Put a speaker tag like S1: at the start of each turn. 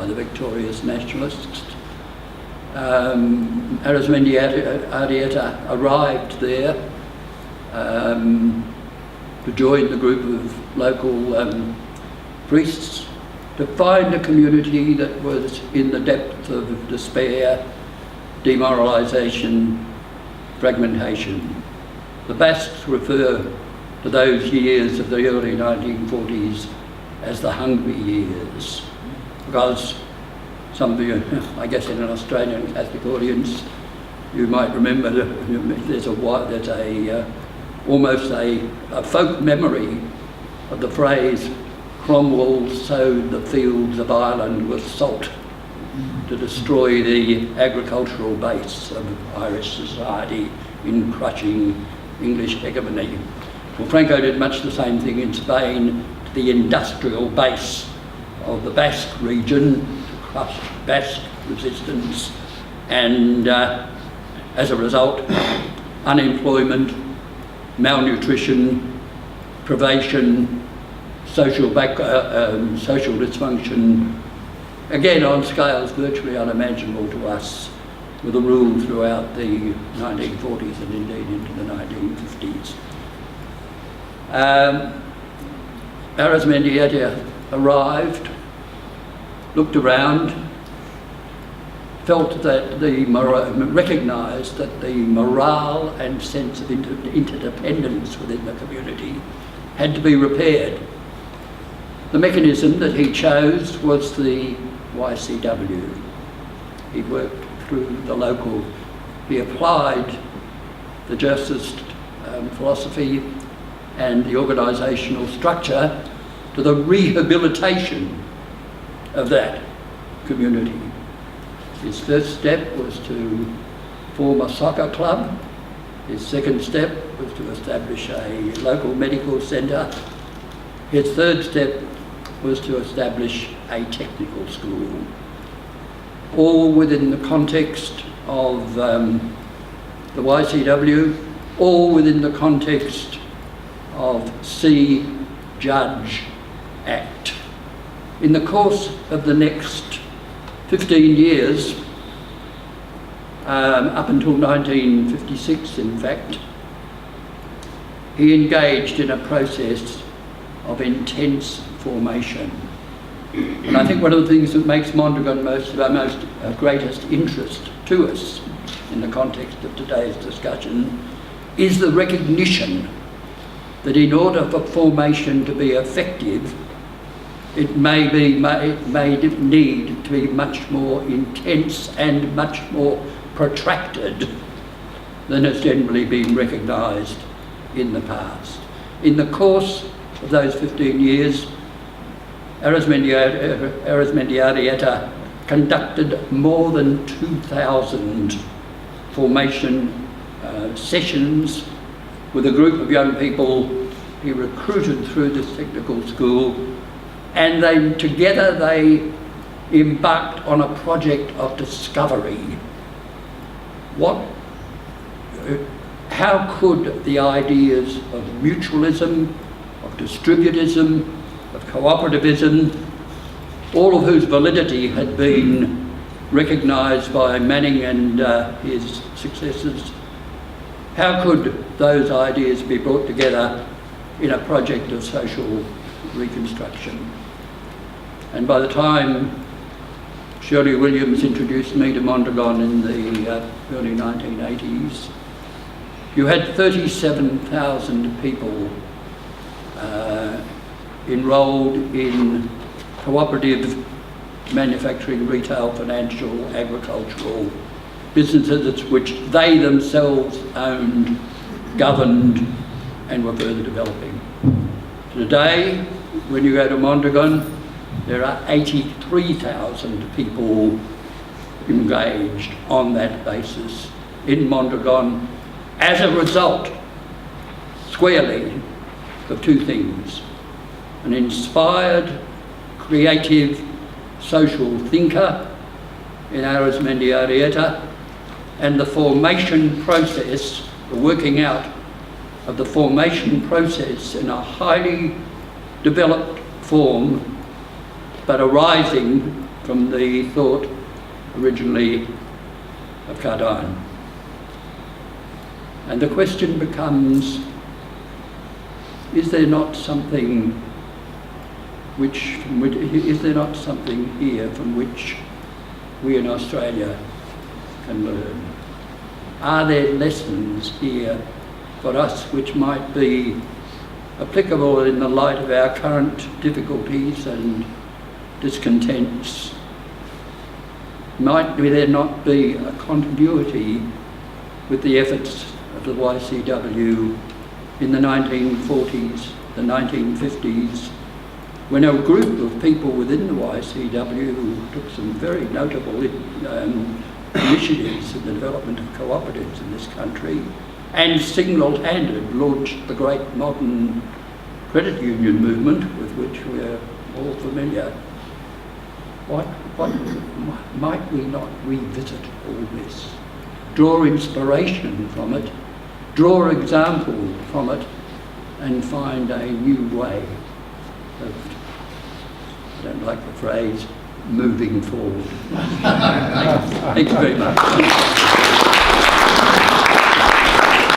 S1: by the victorious nationalists. Arizmendi Arrieta arrived there to join the group of local priests to find a community that was in the depth of despair, demoralisation, fragmentation. The Basques refer to those years of the early 1940s as the hungry years, because some of you, I guess in an Australian Catholic audience, you might remember that there's almost a folk memory of the phrase, Cromwell sowed the fields of Ireland with salt to destroy the agricultural base of Irish society in crushing English hegemony. Well, Franco did much the same thing in Spain to the industrial base of the Basque region, to crush Basque resistance, and as a result, unemployment, malnutrition, privation, social dysfunction, again on scales virtually unimaginable to us, with a rule throughout the 1940s and indeed into the 1950s. Arizmendi arrived, looked around, felt that recognised that the morale and sense of interdependence within the community had to be repaired. The mechanism that he chose was the YCW. He worked through the local, he applied the justice philosophy and the organisational structure to the rehabilitation of that community. His first step was to form a soccer club. His second step was to establish a local medical centre. His third step was to establish a technical school, all within the context of the YCW, all within the context of See, Judge, Act. In the course of the next 15 years, up until 1956 in fact, he engaged in a process of intense formation. And I think one of the things that makes Mondragon of greatest interest to us in the context of today's discussion is the recognition that in order for formation to be effective, it may need to be much more intense and much more protracted than has generally been recognised in the past. In the course of those 15 years, Arizmendi Arrieta conducted more than 2,000 formation sessions with a group of young people he recruited through this technical school, and together they embarked on a project of discovery. How could the ideas of mutualism, of distributism, of cooperativism, all of whose validity had been recognised by Manning and his successors, how could those ideas be brought together in a project of social reconstruction? And by the time Shirley Williams introduced me to Mondragon in the early 1980s, you had 37,000 people enrolled in cooperative manufacturing, retail, financial, agricultural businesses which they themselves owned, governed, and were further developing. Today, when you go to Mondragon, there are 83,000 people engaged on that basis in Mondragon as a result, squarely, of two things: an inspired, creative, social thinker in Arizmendi Arrieta, and the formation process, the working out of the formation process in a highly developed form, but arising from the thought originally of Cardijn. And the question becomes, is there not something here from which we in Australia can learn? Are there lessons here for us which might be applicable in the light of our current difficulties and discontents? Might there not be a continuity with the efforts of the YCW in the 1940s, the 1950s, when a group of people within the YCW who took some very notable initiatives in the development of cooperatives in this country and single-handed launched the great modern credit union movement with which we're all familiar? What might we not revisit all this, draw inspiration from it, draw example from it, and find a new way of, I don't like the phrase, moving forward. Thank you very much.